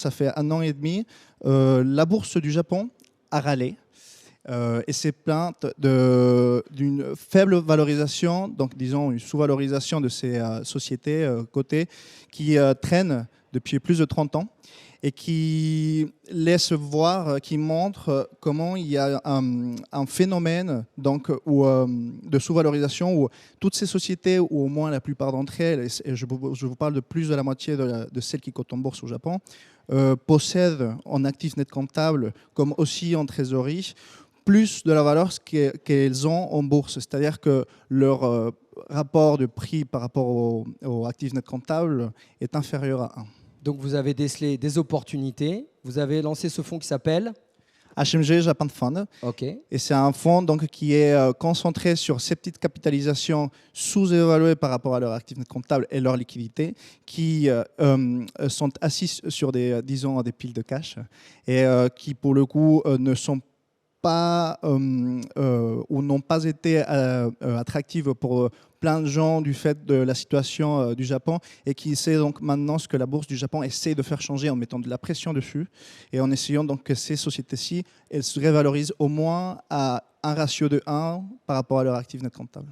Ça fait 1 an et demi, la bourse du Japon a râlé et s'est plainte d'une faible valorisation, donc disons une sous-valorisation de ces sociétés cotées qui traînent depuis plus de 30 ans et qui laisse voir, qui montre comment il y a un phénomène donc, de sous-valorisation où toutes ces sociétés, ou au moins la plupart d'entre elles, et je vous parle de plus de la moitié de celles qui cotent en bourse au Japon, possèdent en actifs nets comptables comme aussi en trésorerie plus de la valeur qu'elles ont en bourse. C'est-à-dire que leur rapport de prix par rapport aux actifs nets comptables est inférieur à 1. Donc vous avez décelé des opportunités, vous avez lancé ce fonds qui s'appelle HMG Japan Fund. OK. Et c'est un fonds donc, qui est concentré sur ces petites capitalisations sous-évaluées par rapport à leurs actifs nets comptables et leur liquidité, qui sont assis sur disons, des piles de cash et qui, pour le coup, ne sont pas ou n'ont pas été attractives pour plein de gens du fait de la situation du Japon, et qui sait donc maintenant ce que la bourse du Japon essaie de faire changer en mettant de la pression dessus et en essayant donc que ces sociétés-ci elles se révalorisent au moins à un ratio de 1 par rapport à leur actif net comptable.